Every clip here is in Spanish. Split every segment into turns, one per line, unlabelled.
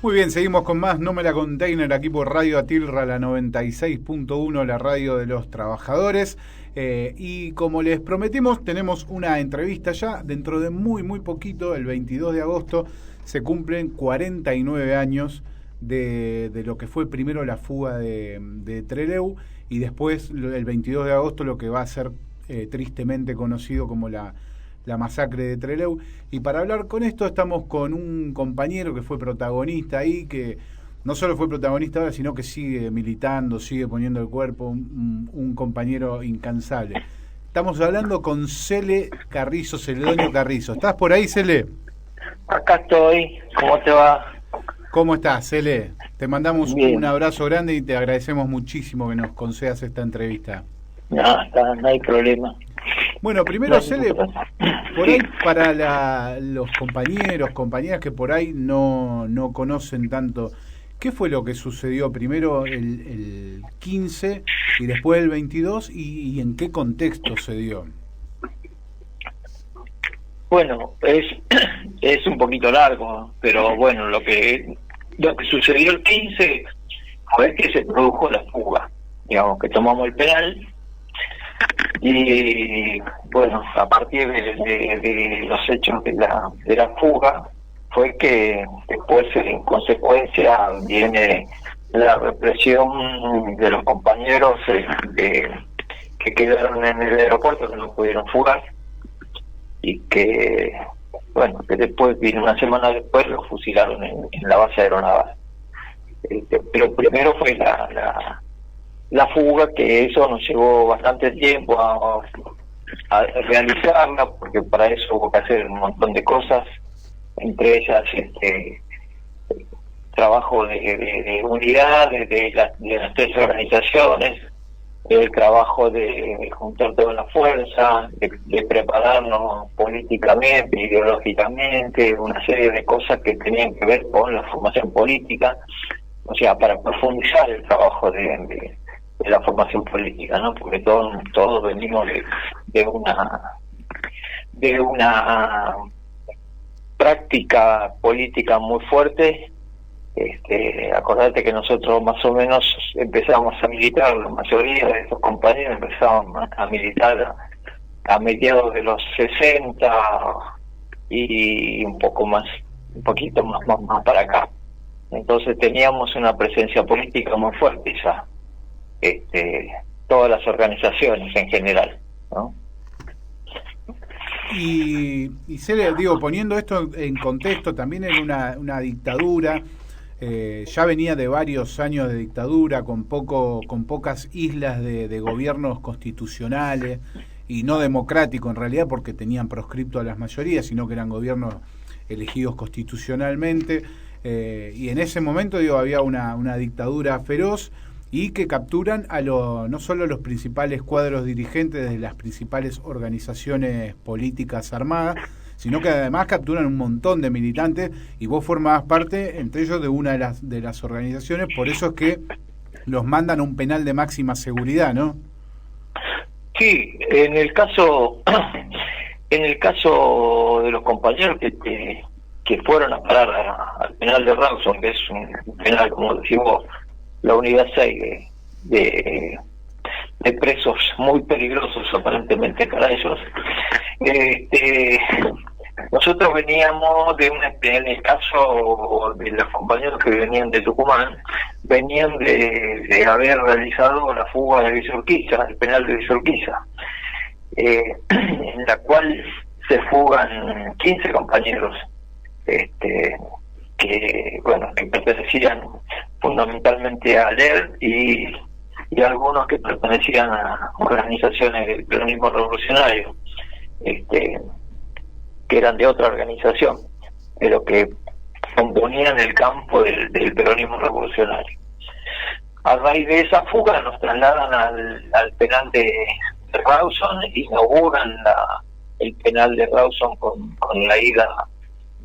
Muy bien, seguimos con más No Me La Container aquí por Radio Atilra, la 96.1, la radio de los trabajadores. Y como les prometimos, tenemos una entrevista ya. Dentro de muy poquito, el 22 de agosto, se cumplen 49 años de lo que fue primero la fuga de Trelew y después, el 22 de agosto, lo que va a ser tristemente conocido como la masacre de Trelew. Y para hablar con esto estamos con un compañero que fue protagonista ahí, que no solo fue protagonista ahora, sino que sigue militando, sigue poniendo el cuerpo, un compañero incansable. Estamos hablando con Cele Carrizo, Celedonio Carrizo. ¿Estás por ahí, Cele?
Acá estoy, ¿cómo te va?
¿Cómo estás, Cele? Te mandamos
Bien.
un abrazo grande y te agradecemos muchísimo que nos concedas esta entrevista.
No, no hay problema.
Bueno, primero, Cele, por ahí para los compañeros, compañeras que por ahí no conocen tanto, ¿qué fue lo que sucedió primero el 15 y después el 22 y en qué contexto se dio?
Bueno, es un poquito largo, pero bueno, lo que sucedió el 15 fue que se produjo la fuga. Digamos que tomamos el penal y bueno, a partir de los hechos de la fuga fue que después en consecuencia viene la represión de los compañeros que quedaron en el aeropuerto, que no pudieron fugar, y que bueno, que después vino una semana después, los fusilaron en la base aeronaval. Pero primero fue la fuga, que eso nos llevó bastante tiempo a realizarla, porque para eso hubo que hacer un montón de cosas, entre ellas trabajo de unidad de las tres organizaciones, el trabajo de juntar toda la fuerza, de prepararnos políticamente, ideológicamente, una serie de cosas que tenían que ver con la formación política, o sea, para profundizar el trabajo de la formación política, ¿no? Porque todos venimos de una práctica política muy fuerte. Acordate que nosotros más o menos empezamos a militar, la mayoría de estos compañeros empezaron a militar a mediados de los 60 y un poquito más para acá. Entonces teníamos una presencia política muy fuerte ya, todas las organizaciones en general, ¿no?
Y Cele, digo, poniendo esto en contexto, también era una dictadura. Ya venía de varios años de dictadura, con pocas islas de gobiernos constitucionales y no democráticos en realidad, porque tenían proscripto a las mayorías, sino que eran gobiernos elegidos constitucionalmente. Y en ese momento, digo, había una dictadura feroz y que capturan no solo a los principales cuadros dirigentes de las principales organizaciones políticas armadas, sino que además capturan un montón de militantes, y vos formabas parte, entre ellos, de una de las organizaciones. Por eso es que los mandan a un penal de máxima seguridad, ¿no?
Sí, en el caso de los compañeros que fueron a parar al penal de Rawson, que es un penal, como decís vos, la unidad 6 de presos muy peligrosos aparentemente para ellos. Nosotros veníamos en el caso de los compañeros que venían de Tucumán, venían de haber realizado la fuga de Villa Urquiza, el penal de Villa Urquiza, en la cual se fugan 15 compañeros que pertenecían fundamentalmente a ALER y algunos que pertenecían a organizaciones del peronismo revolucionario, que eran de otra organización, pero que componían el campo del peronismo revolucionario. A raíz de esa fuga nos trasladan al penal de Rawson, inauguran el penal de Rawson con la ida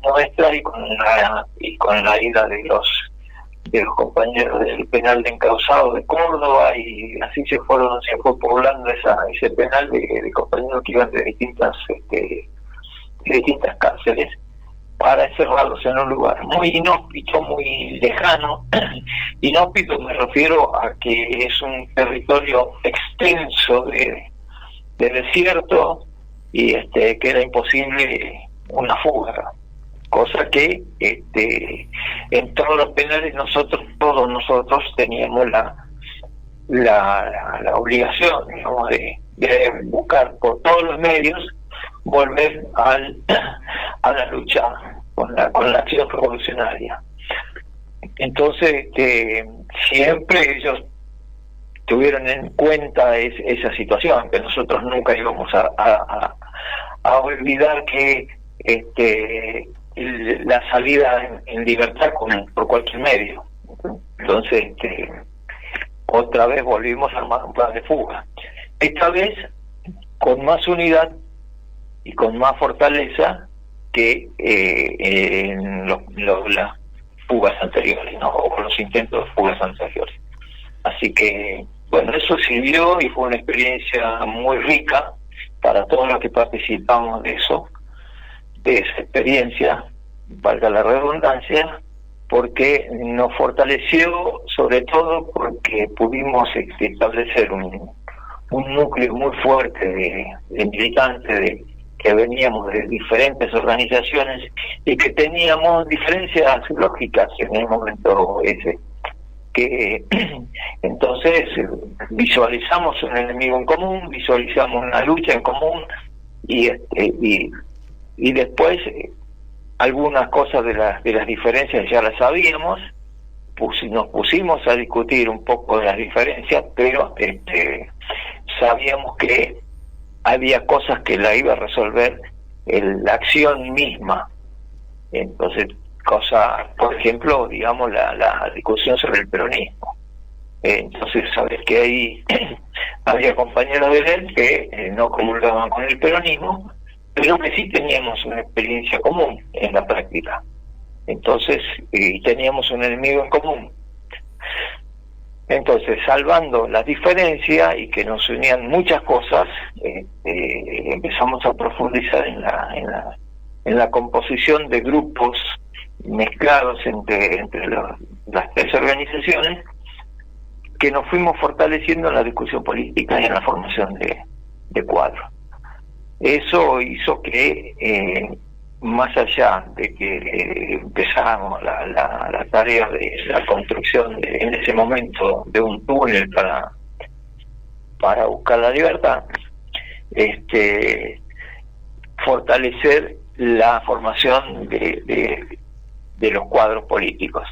nuestra y con la ida de los compañeros del penal de Encausados de Córdoba, y así se fue poblando ese penal de compañeros que iban de distintas cárceles. para encerrarlos en un lugar muy inhóspito, muy lejano. Inhóspito me refiero a que es un territorio extenso de desierto y que era imposible una fuga, cosa que en todos los penales todos nosotros teníamos la obligación, digamos, de buscar por todos los medios volver a la lucha con la acción revolucionaria. Entonces siempre ellos tuvieron en cuenta esa situación, que nosotros nunca íbamos a olvidar que la salida en libertad por cualquier medio. Entonces otra vez volvimos a armar un plan de fuga, esta vez con más unidad y con más fortaleza que en las fugas anteriores, ¿no? O con los intentos de fugas anteriores. Así que, bueno, eso sirvió y fue una experiencia muy rica para todos los que participamos de esa experiencia, valga la redundancia, porque nos fortaleció, sobre todo porque pudimos establecer un núcleo muy fuerte de militantes que veníamos de diferentes organizaciones y que teníamos diferencias lógicas en el momento ese, que entonces visualizamos un enemigo en común, visualizamos una lucha en común y después algunas cosas de las diferencias ya las sabíamos, nos pusimos a discutir un poco de las diferencias, pero sabíamos que había cosas que la iba a resolver la acción misma. Entonces, por ejemplo, digamos, la discusión sobre el peronismo. Entonces, sabes que ahí había compañeros de él que no comulgaban con el peronismo, pero que sí teníamos una experiencia común en la práctica. Entonces, teníamos un enemigo en común. Entonces, salvando las diferencias y que nos unían muchas cosas, empezamos a profundizar en la composición de grupos mezclados entre las tres organizaciones, que nos fuimos fortaleciendo en la discusión política y en la formación de cuadros. Eso hizo que, más allá de que empezáramos la tarea de la construcción en ese momento de un túnel para buscar la libertad, fortalecer la formación de los cuadros políticos.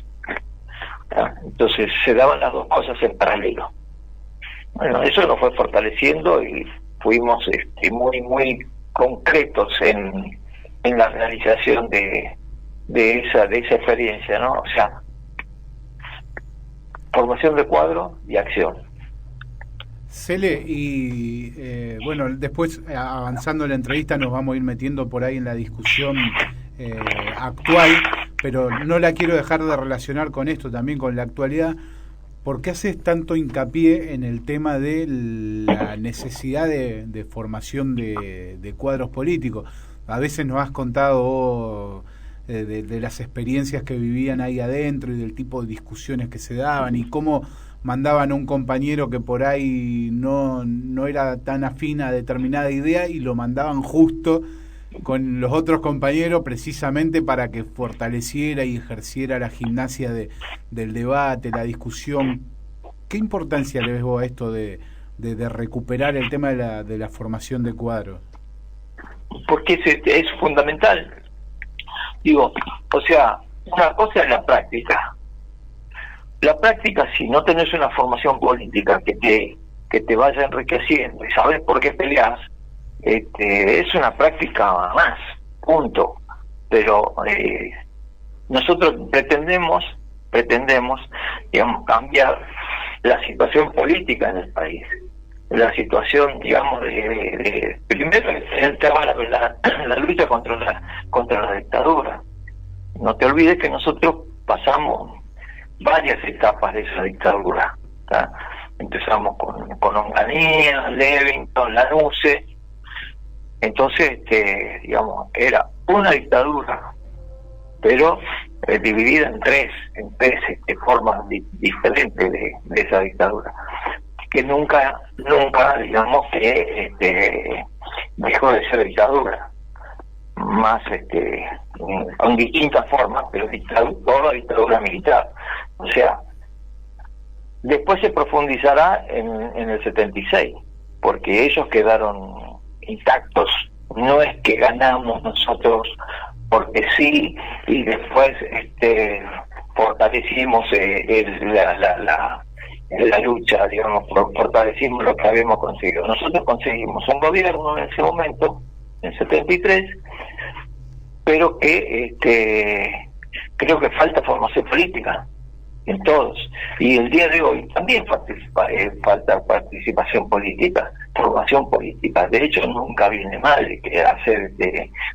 Entonces se daban las dos cosas en paralelo. Bueno, eso nos fue fortaleciendo y fuimos muy muy concretos en la realización de esa experiencia, ¿no? O sea, formación de cuadro y acción.
Cele, y bueno, después avanzando en la entrevista nos vamos a ir metiendo por ahí en la discusión actual, pero no la quiero dejar de relacionar con esto, también con la actualidad. ¿Por qué haces tanto hincapié en el tema de la necesidad de formación de cuadros políticos? A veces nos has contado de las experiencias que vivían ahí adentro y del tipo de discusiones que se daban y cómo mandaban a un compañero que por ahí no era tan afín a determinada idea y lo mandaban justo con los otros compañeros precisamente para que fortaleciera y ejerciera la gimnasia del debate, la discusión. ¿Qué importancia le ves vos a esto de recuperar el tema de la formación de cuadros?
Porque es fundamental. Digo, o sea, una cosa es la práctica. La práctica, si no tenés una formación política que te vaya enriqueciendo y sabes por qué peleás, es una práctica más, punto. Pero nosotros pretendemos, digamos, cambiar la situación política en el país, la situación, digamos, primero el tema de la lucha contra la dictadura. No te olvides que nosotros pasamos varias etapas de esa dictadura, ¿tá? Empezamos con Onganía, Levington, Lanusse. Entonces, digamos, era una dictadura pero dividida en tres formas diferentes de esa dictadura, que nunca, digamos que dejó de ser dictadura, más con distintas formas, pero toda dictadura militar. O sea, después se profundizará en el 76, porque ellos quedaron intactos. No es que ganamos nosotros porque sí, y después fortalecimos la lucha, digamos, fortalecimos lo que habíamos conseguido. Nosotros conseguimos un gobierno en ese momento, en 73, pero que creo que falta formación política en todos, y el día de hoy también falta participación política, formación política. De hecho, nunca viene mal que hacer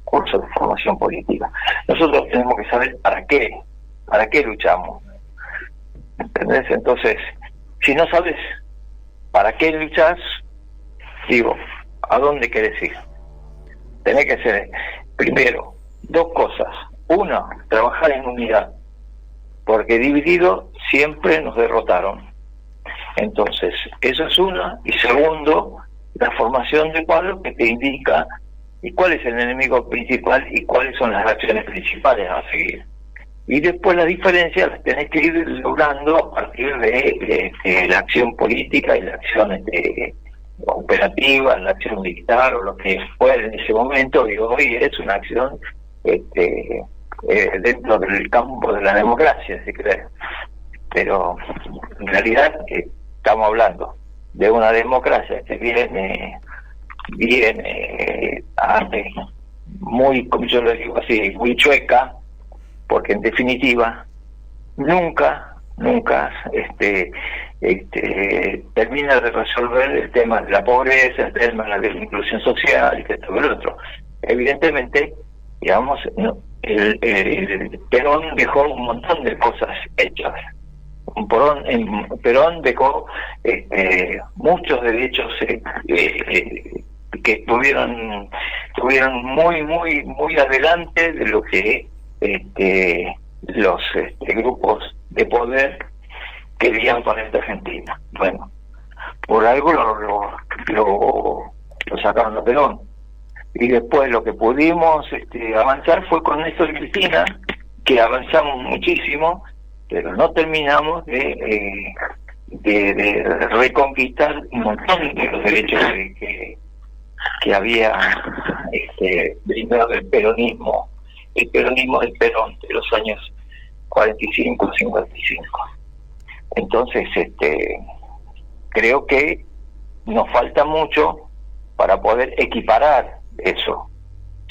cursos de formación política. Nosotros tenemos que saber para qué luchamos, ¿entendés? Entonces, si no sabes para qué luchas, digo, ¿a dónde querés ir? Tenés que hacer, primero, dos cosas. Una, trabajar en unidad, porque dividido siempre nos derrotaron. Entonces, eso es una. Y segundo, la formación de cuadros que te indica y cuál es el enemigo principal y cuáles son las acciones principales a seguir. Y después las diferencias las tenés que ir logrando a partir de la acción política y la acción operativa, la acción militar o lo que fuera en ese momento. Digo, hoy es una acción dentro del campo de la democracia, si querés. Pero en realidad estamos hablando de una democracia que viene muy, como yo le digo así, muy chueca, porque en definitiva nunca termina de resolver el tema de la pobreza, el tema de la inclusión social y todo el otro. Evidentemente, digamos, el Perón dejó un montón de cosas hechas. Perón dejó muchos derechos que estuvieron muy adelante de lo que los grupos de poder querían con esta Argentina. Bueno, por algo lo sacaron a Perón. Y después lo que pudimos avanzar fue con Néstor y Cristina, que avanzamos muchísimo, pero no terminamos de reconquistar un montón de los derechos que había brindado el peronismo del Perón de los años 45, 55. Entonces, creo que nos falta mucho para poder equiparar eso.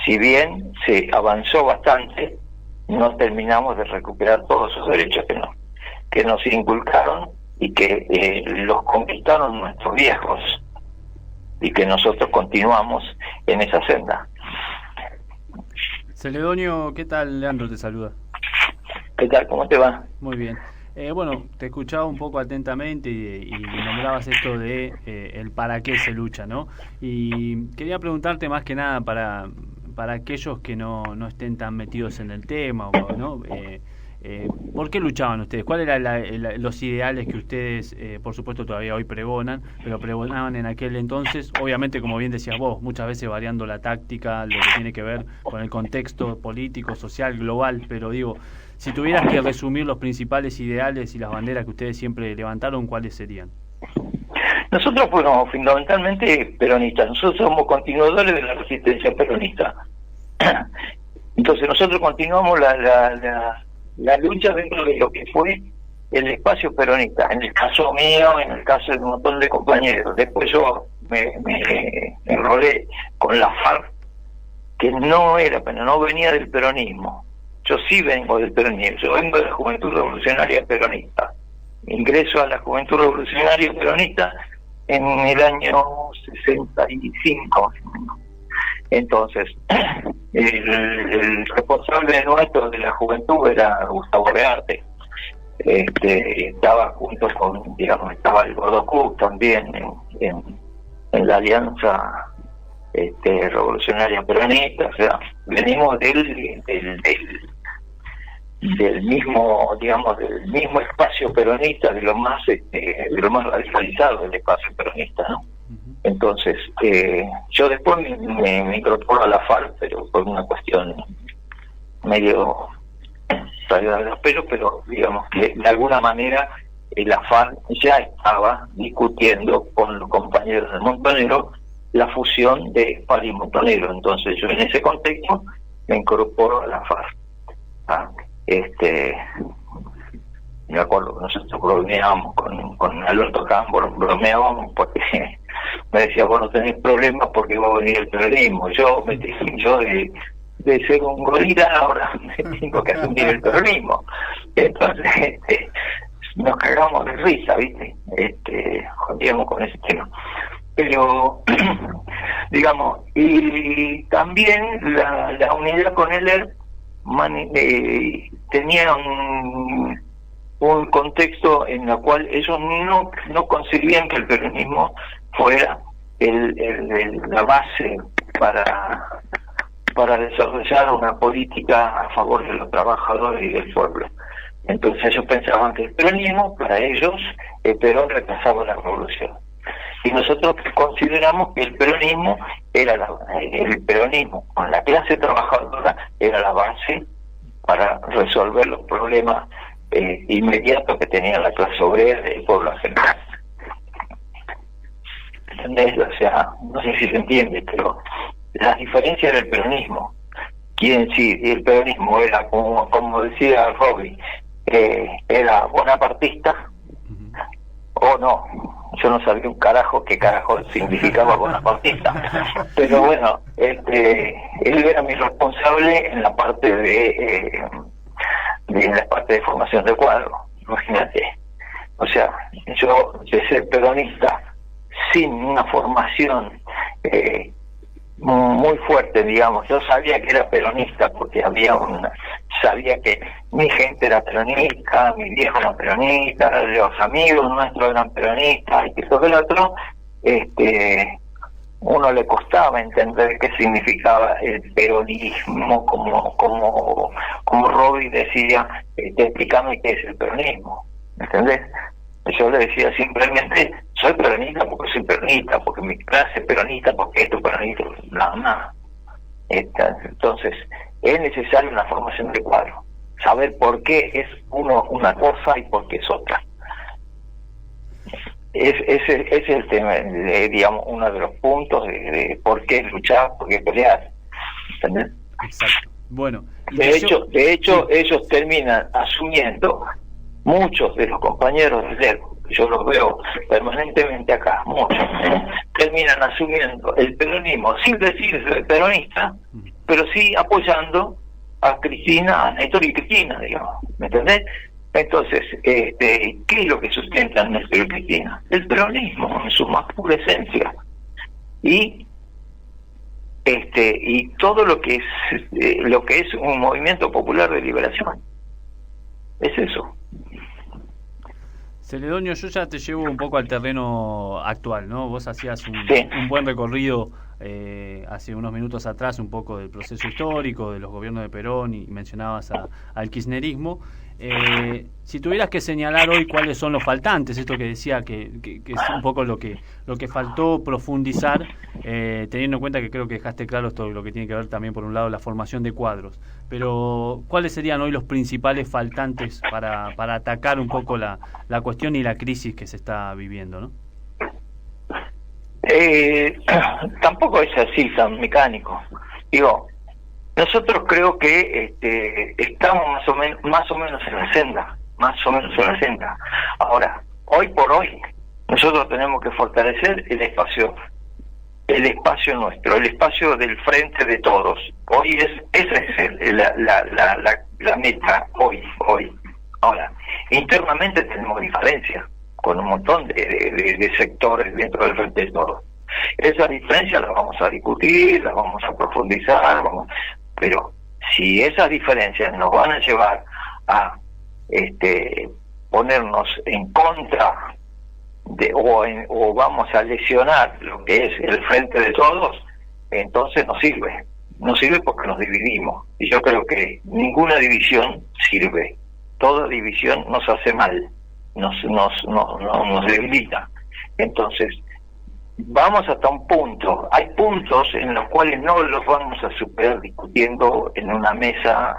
Si bien se avanzó bastante, no terminamos de recuperar todos esos derechos que nos inculcaron y que los conquistaron nuestros viejos, y que nosotros continuamos en esa senda.
Celedonio, ¿qué tal? Leandro te saluda.
¿Qué tal? ¿Cómo te va?
Muy bien. Bueno, te escuchaba un poco atentamente y nombrabas esto de el para qué se lucha, ¿no? Y quería preguntarte más que nada para aquellos que no estén tan metidos en el tema, ¿no? ¿Por qué luchaban ustedes? ¿Cuáles eran los ideales que ustedes, por supuesto, todavía hoy pregonan, pero pregonaban en aquel entonces? Obviamente, como bien decías vos, muchas veces variando la táctica, lo que tiene que ver con el contexto político, social, global, pero digo, si tuvieras que resumir los principales ideales y las banderas que ustedes siempre levantaron, ¿cuáles serían?
Nosotros fuimos fundamentalmente peronistas. Nosotros somos continuadores de la resistencia peronista. Entonces nosotros continuamos la lucha dentro de lo que fue el espacio peronista. En el caso mío, en el caso de un montón de compañeros. Después yo me enrolé con la FARC, que no venía del peronismo. Yo sí vengo del peronismo, yo vengo de la Juventud Revolucionaria Peronista. Ingreso a la Juventud Revolucionaria Peronista en el año 65. Entonces, el responsable nuestro de la juventud era Gustavo Rearte. Estaba junto con, estaba el Godocú también en la Alianza Revolucionaria Peronista. O sea, venimos del mismo, digamos, del mismo espacio peronista, de lo más radicalizado del espacio peronista, ¿no? Entonces, yo después me incorporo a la FARC, pero por una cuestión medio salida de los pelos, pero digamos que de alguna manera la FARC ya estaba discutiendo con los compañeros del Montonero la fusión de FARC y Montonero. Entonces yo en ese contexto me incorporo a la FARC. Me acuerdo que nosotros bromeábamos con Alberto Campo, bromeábamos porque me decía, vos no tenés problemas porque va a venir el peronismo. Yo de ser un gorila ahora tengo que asumir el peronismo. Entonces nos cagamos de risa, ¿viste? Jodíamos con ese tema. Pero, digamos, y también la unidad con el tenía un contexto en el cual ellos no concebían que el peronismo fuera la base para desarrollar una política a favor de los trabajadores y del pueblo. Entonces ellos pensaban que el peronismo, para ellos, el Perón retrasaba la revolución. Y nosotros consideramos que el peronismo con la clase trabajadora era la base para resolver los problemas inmediatos que tenía la clase obrera y el pueblo en general. ¿Entendés? O sea, no sé si se entiende, pero las diferencias del peronismo, quieren decir, el peronismo era, como decía Robbie, era bonapartista o no. Yo no sabía un carajo qué carajo significaba bonapartista, pero bueno, él era mi responsable en la parte de formación de cuadro, imagínate. O sea, yo de ser peronista sin una formación muy fuerte, digamos, yo sabía que era peronista porque sabía que mi gente era peronista, mi viejo era peronista, los amigos nuestros eran peronistas, y que eso que el otro, uno le costaba entender qué significaba el peronismo, como Robbie decía, explícame qué es el peronismo, ¿entendés? Yo le decía simplemente, soy peronista porque soy peronista, porque mi clase es peronista, porque esto es peronista, nada más. Entonces, es necesaria una formación de cuadro, saber por qué es uno una cosa y por qué es otra. Ese es el tema, digamos, uno de los puntos de por qué luchar, por qué pelear. ¿Entendés?
Exacto. Bueno,
de hecho, ellos terminan asumiendo, muchos de los compañeros de LERCO, yo los veo permanentemente acá, muchos, terminan asumiendo el peronismo sin decirse peronista, pero sí apoyando a Cristina, a Néstor y Cristina, digamos, ¿me entendés? Entonces, ¿qué es lo que sustentan Néstor y Cristina? El peronismo en su más pura esencia. Y todo lo que es un movimiento popular de liberación. Es eso.
Celedonio, yo ya te llevo un poco al terreno actual, ¿no? Vos hacías un buen recorrido hace unos minutos atrás, un poco del proceso histórico, de los gobiernos de Perón, y mencionabas al kirchnerismo. Si tuvieras que señalar hoy cuáles son los faltantes, esto que decía que es un poco lo que faltó profundizar, teniendo en cuenta que creo que dejaste claro esto, lo que tiene que ver también por un lado la formación de cuadros, pero ¿cuáles serían hoy los principales faltantes para atacar un poco la cuestión y la crisis que se está viviendo, ¿no?
Tampoco es así tan mecánico. Digo, nosotros creo que estamos más o menos en la senda, Ahora, hoy por hoy, nosotros tenemos que fortalecer el espacio nuestro, el espacio del frente de todos. Hoy esa es la meta, hoy. Ahora, internamente tenemos diferencias con un montón de sectores dentro del frente de todos. Esas diferencias las vamos a discutir, las vamos a profundizar, pero si esas diferencias nos van a llevar a ponernos en contra o vamos a lesionar lo que es el frente de todos, entonces no sirve. no sirve porque nos dividimos. Y yo creo que ninguna división sirve. Toda división nos hace mal, nos debilita. Entonces, vamos hasta un punto. Hay puntos en los cuales no los vamos a superar discutiendo en una mesa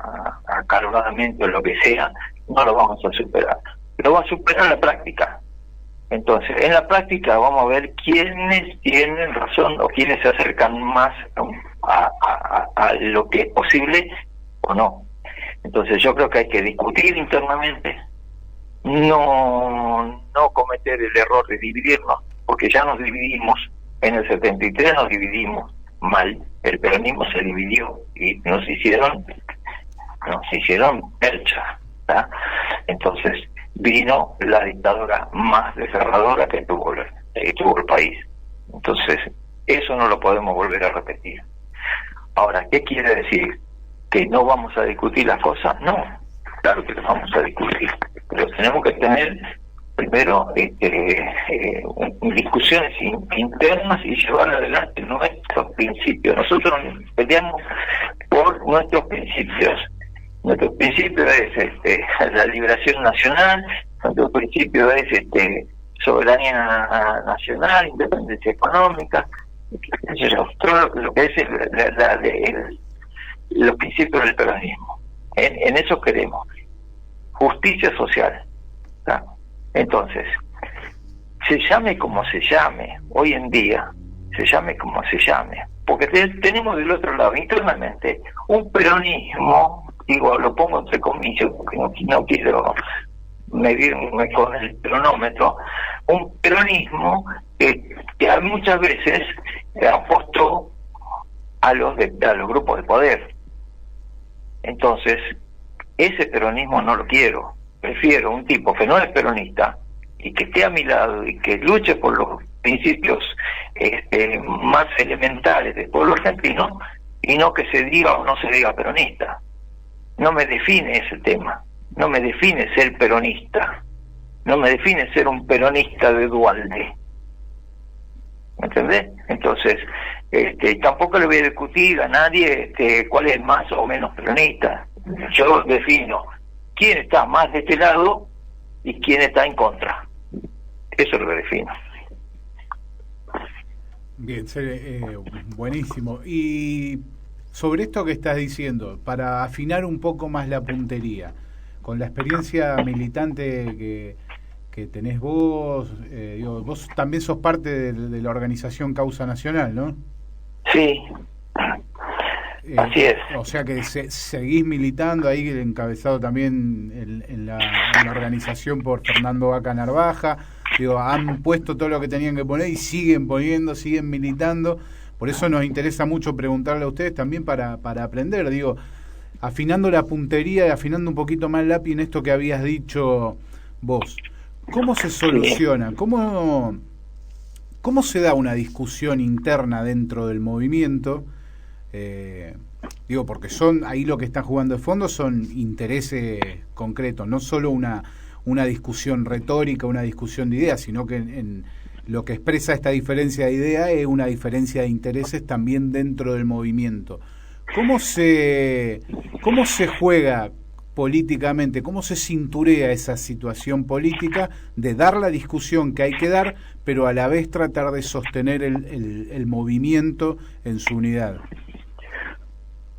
acaloradamente o lo que sea, no lo vamos a superar. Lo va a superar la práctica. Entonces, en la práctica vamos a ver quiénes tienen razón o quiénes se acercan más a lo que es posible o no. Entonces, yo creo que hay que discutir internamente, no cometer el error de dividirnos, porque ya nos dividimos. En el 73 nos dividimos mal, el peronismo se dividió y nos hicieron percha, ¿tá? Entonces vino la dictadura más desgarradora que tuvo el país. Entonces eso no lo podemos volver a repetir. Ahora, ¿qué quiere decir? ¿Que no vamos a discutir las cosas? No, claro que las vamos a discutir, pero tenemos que tener primero discusiones internas y llevar adelante nuestros principios. Nosotros peleamos por nuestros principios. Nuestro principio es la liberación nacional, nuestro principio es soberanía nacional, independencia económica, todo lo que es los principios del peronismo. En eso queremos justicia social, ¿tá? Entonces, se llame como se llame, hoy en día, se llame como se llame, porque tenemos del otro lado, internamente, un peronismo, digo, lo pongo entre comillas, porque no quiero medirme con el cronómetro, un peronismo que muchas veces apostó a los grupos de poder. Entonces, ese peronismo no lo quiero. Prefiero un tipo que no es peronista y que esté a mi lado y que luche por los principios más elementales del pueblo argentino, y no que se diga o no se diga peronista. No me define ese tema, no me define ser peronista, no me define ser un peronista de Duhalde. ¿Me entendés? Entonces, tampoco le voy a discutir a nadie cuál es más o menos peronista. Yo defino quién está más de este lado y quién está en contra. Eso es lo que defino.
Bien, buenísimo. Y sobre esto que estás diciendo, para afinar un poco más la puntería, con la experiencia militante que tenés vos, vos también sos parte de la organización Causa Nacional, ¿no?
Sí. Así es.
O sea que seguís militando ahí, encabezado también en la organización por Fernando Vaca Narvaja. Han puesto todo lo que tenían que poner y siguen poniendo, siguen militando. Por eso nos interesa mucho preguntarle a ustedes también para aprender, afinando la puntería y afinando un poquito más el lápiz en esto que habías dicho vos. ¿Cómo se soluciona? ¿Cómo se da una discusión interna dentro del movimiento? Porque ahí lo que están jugando de fondo son intereses concretos, no solo una discusión retórica, una discusión de ideas, sino que en lo que expresa esta diferencia de ideas es una diferencia de intereses también dentro del movimiento. ¿Cómo se juega políticamente, cómo se cinturea esa situación política de dar la discusión que hay que dar, pero a la vez tratar de sostener el movimiento en su unidad?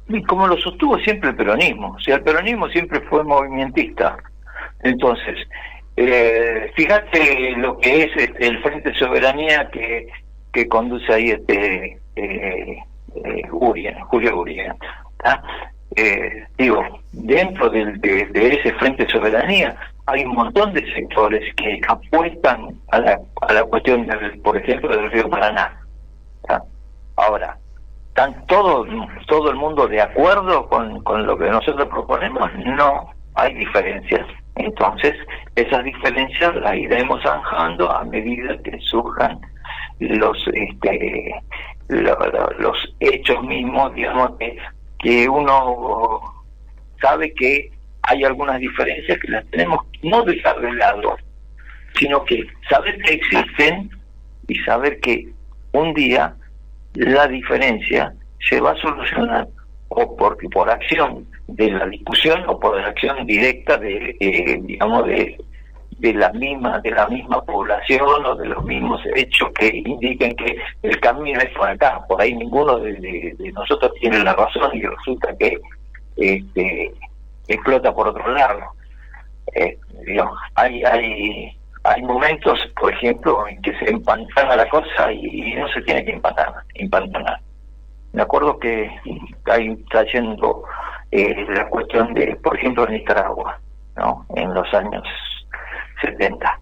Y como lo sostuvo siempre el peronismo, o sea, el peronismo siempre fue movimentista. Entonces, fíjate lo que es el Frente de Soberanía que conduce ahí Julio Gurien, ¿tá? Dentro de ese Frente de Soberanía hay un montón de sectores que apuestan a la cuestión, por ejemplo, del río Paraná, ¿tá? Ahora, ¿están todo el mundo de acuerdo con lo que nosotros proponemos? No, hay diferencias. Entonces, esas diferencias las iremos zanjando a medida que surjan los hechos mismos, digamos, que uno sabe que hay algunas diferencias que las tenemos no dejar de lado, sino que saber que existen y saber que un día la diferencia se va a solucionar o por acción de la discusión o por acción directa de la misma población o de los mismos hechos que indiquen que el camino es por acá. Por ahí ninguno de nosotros tiene la razón y resulta que explota por otro lado. Hay momentos, por ejemplo, en que se empantana la cosa y no se tiene que empantanar. Me acuerdo que ahí está yendo la cuestión de, por ejemplo, en Nicaragua, ¿no? En los años 70.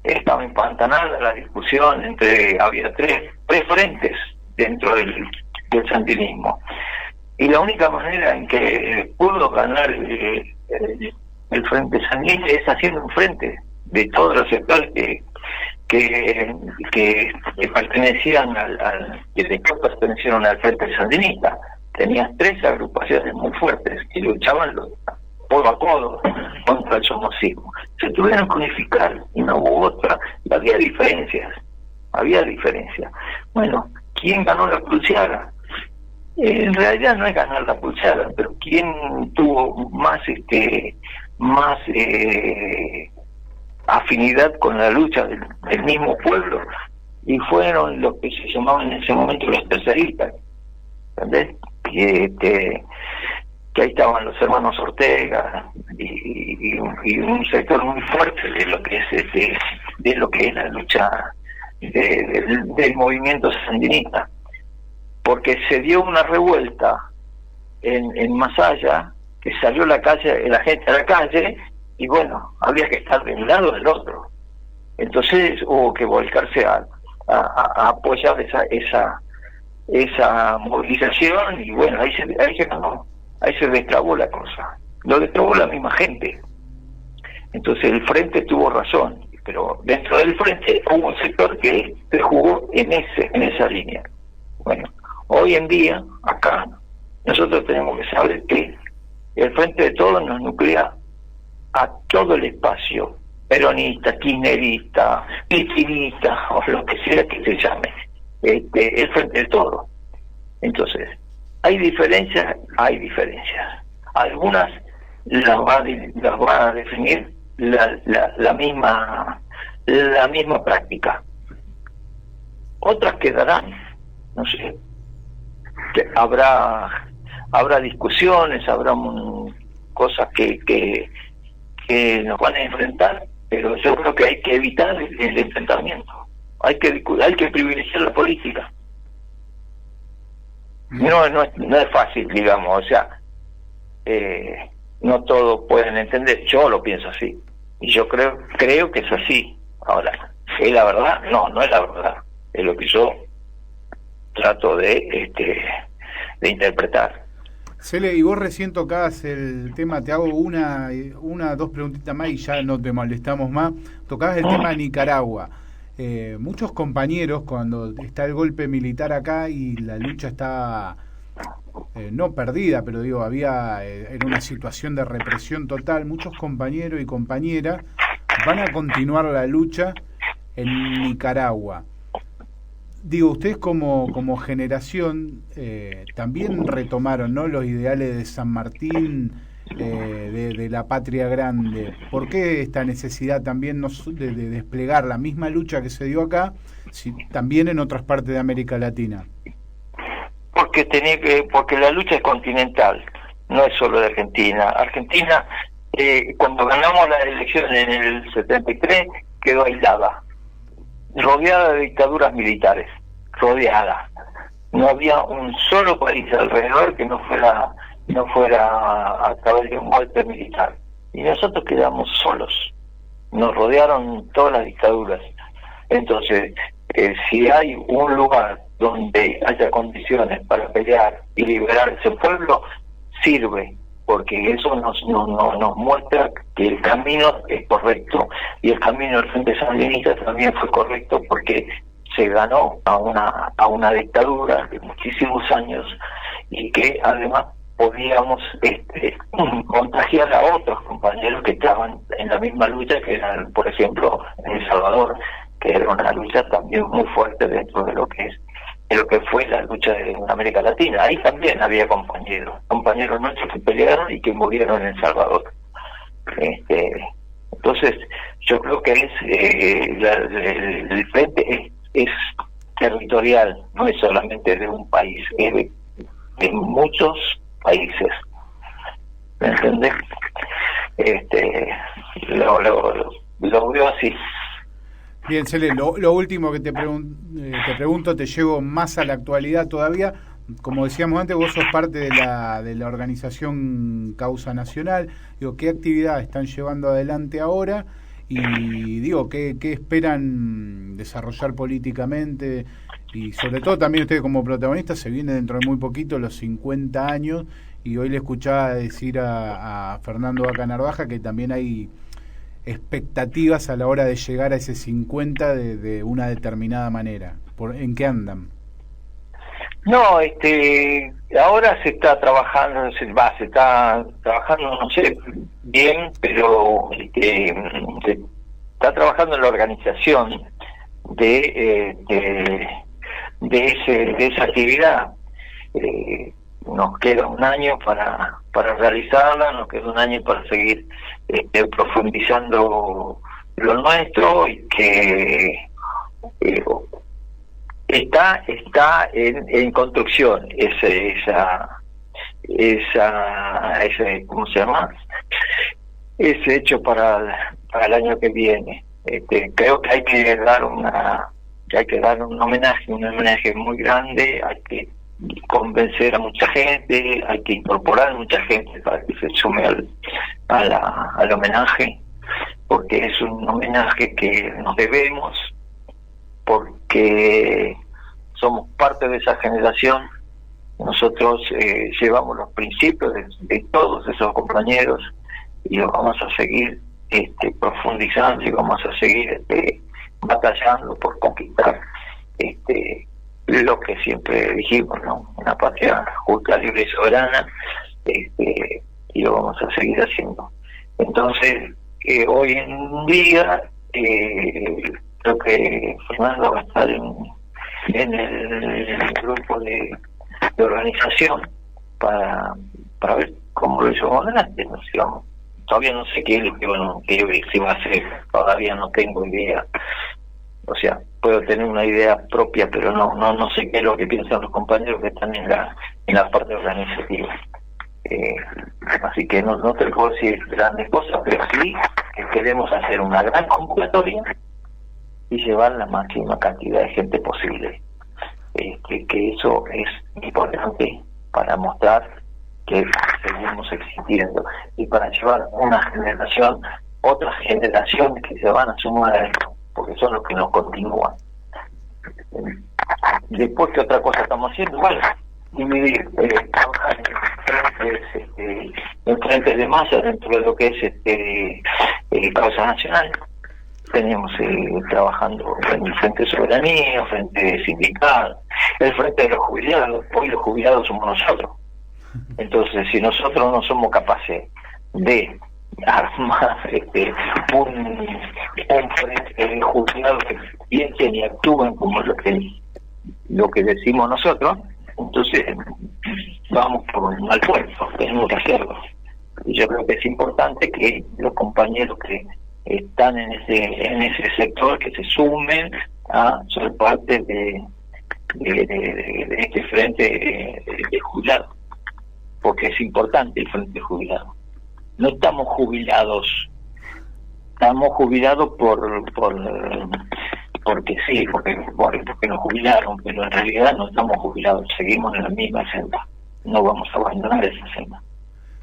Estaba empantanada la discusión había tres frentes dentro del sandinismo. Y la única manera en que pudo ganar el frente sandinista es haciendo un frente de todos los sectores que pertenecían que después pertenecieron al frente sandinista. Tenías tres agrupaciones muy fuertes que luchaban codo a codo contra el somocismo. Se tuvieron que unificar y no hubo otra. Y había diferencias. Bueno, ¿quién ganó la pulseada? En realidad no es ganar la pulseada, pero ¿quién tuvo más afinidad con la lucha del mismo pueblo? Y fueron los que se llamaban en ese momento los terceristas, ¿entendés? Que ahí estaban los hermanos Ortega y un sector muy fuerte de lo que es la lucha del movimiento sandinista, porque se dio una revuelta en Masaya, que salió la gente a la calle, y bueno, había que estar de un lado o del otro. Entonces hubo que volcarse a apoyar esa movilización, y bueno, ahí se ganó, ahí se destrabó la cosa, lo destrabó la misma gente. Entonces el frente tuvo razón, pero dentro del frente hubo un sector que se jugó en esa línea. Bueno, hoy en día, acá, nosotros tenemos que saber que el Frente de Todos nos nuclea a todo el espacio peronista, kirchnerista, cristinista, o lo que sea que se llame, el Frente de Todos. Entonces, hay diferencias. Algunas las va a definir la misma práctica. Otras quedarán, no sé, que habrá discusiones, habrá cosas que nos van a enfrentar, pero yo creo que hay que evitar el enfrentamiento. Hay que privilegiar la política. No es fácil, digamos, o sea, no todos pueden entender. Yo lo pienso así, y yo creo que es así. Ahora, ¿es la verdad? No es la verdad. Es lo que yo trato de interpretar.
Cele, y vos recién tocabas el tema, te hago dos preguntitas más y ya no te molestamos más. Tocabas el tema de Nicaragua. Muchos compañeros, cuando está el golpe militar acá y la lucha está no perdida, pero digo, era una situación de represión total, muchos compañeros y compañeras van a continuar la lucha en Nicaragua. Digo, ustedes como generación también retomaron, ¿no?, los ideales de San Martín, de la patria grande. ¿Por qué esta necesidad también de desplegar la misma lucha que se dio acá, también en otras partes de América Latina?
Porque la lucha es continental, no es solo de Argentina. Argentina, cuando ganamos la elección en el 73, quedó aislada, rodeada de dictaduras militares, rodeada. No había un solo país alrededor que no fuera a través de un golpe militar. Y nosotros quedamos solos. Nos rodearon todas las dictaduras. Entonces, si hay un lugar donde haya condiciones para pelear y liberar ese pueblo, sirve, porque eso nos muestra que el camino es correcto, y el camino del Frente Sandinista también fue correcto, porque se ganó a una dictadura de muchísimos años, y que además podíamos contagiar a otros compañeros que estaban en la misma lucha, que eran, por ejemplo, en El Salvador, que era una lucha también muy fuerte dentro de lo que es lo que fue la lucha en América Latina. Ahí también había compañeros nuestros que pelearon y que murieron en El Salvador. Entonces, yo creo que el frente es territorial, no es solamente de un país, es de muchos países. ¿Me entendés? Lo veo así.
Bien, Cele, lo último que te pregunto, te llevo más a la actualidad todavía. Como decíamos antes, vos sos parte de la organización Causa Nacional. Digo, ¿qué actividad están llevando adelante ahora? Y digo, ¿qué esperan desarrollar políticamente? Y sobre todo también ustedes como protagonistas, se viene dentro de muy poquito los 50 años, y hoy le escuchaba decir a Fernando Vaca Narvaja que también hay expectativas a la hora de llegar a ese 50 de una determinada manera. ¿En qué andan?
No, ahora se está trabajando, no sé bien, pero se está trabajando en la organización de esa actividad. Nos queda un año para realizarla, nos queda un año para seguir profundizando lo nuestro, y que está en construcción ese ¿cómo se llama? Ese hecho para el año que viene. Creo que hay que dar un homenaje muy grande, hay que convencer a mucha gente, hay que incorporar a mucha gente para que se sume al homenaje, porque es un homenaje que nos debemos, porque somos parte de esa generación. Nosotros llevamos los principios de todos esos compañeros y los vamos a seguir profundizando, y vamos a seguir batallando por conquistar lo que siempre dijimos, ¿no? Una patria justa, libre y soberana, y lo vamos a seguir haciendo. Entonces, hoy en día creo que Fernando va a estar en el grupo de organización para ver cómo lo llevamos adelante. Todavía no sé qué es lo que se va a hacer, todavía no tengo idea. O sea, puedo tener una idea propia, pero no sé qué es lo que piensan los compañeros que están en la parte organizativa. Así que no te puedo decir grandes cosas, pero sí que queremos hacer una gran convocatoria y llevar la máxima cantidad de gente posible. Que eso es importante para mostrar que seguimos existiendo, y para llevar otras generaciones que se van a sumar a esto, porque son los que nos continúan. Después, ¿qué otra cosa estamos haciendo? Bueno, dividir, trabajar en frentes de masa dentro de lo que es Causa Nacional. Tenemos trabajando en el Frente Soberanía, Frente Sindical, el Frente de los Jubilados. Hoy los jubilados somos nosotros. Entonces, si nosotros no somos capaces de armar un frente de jubilados que piensen y actúen como lo que decimos nosotros, entonces vamos por un mal puerto, tenemos que hacerlo. Y yo creo que es importante que los compañeros que están en ese sector, que se sumen a ser parte de este frente de jubilados, porque es importante el frente de jubilados. No estamos jubilados porque sí, porque nos jubilaron, pero en realidad no estamos jubilados, seguimos en la misma senda, no vamos a abandonar esa senda.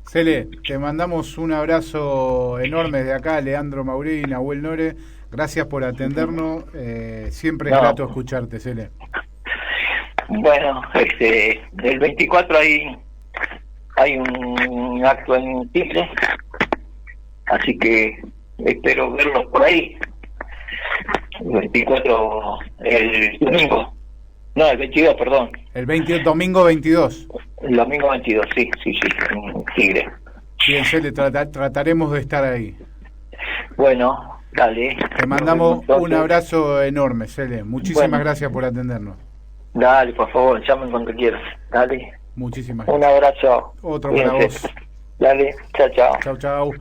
Cele, te mandamos un abrazo enorme desde acá, Leandro Mauri y Nahuel Nore. Gracias por atendernos. Siempre es grato escucharte, Cele.
Bueno, el 24 hay un acto en Tigre, así que espero verlos por ahí. El 24, el domingo. No, el 22, perdón.
El 22, domingo 22.
El domingo 22, sí, en Tigre.
Bien, Cele, trataremos de estar ahí.
Bueno, dale.
Te mandamos un abrazo enorme, Cele. Muchísimas gracias por atendernos.
Dale, por favor, llamen cuando quieras. Dale.
Muchísimas
Un
gracias.
abrazo.
Otro para
Cuídense.
vos.
Dale, chao, chao.
Chau, chau.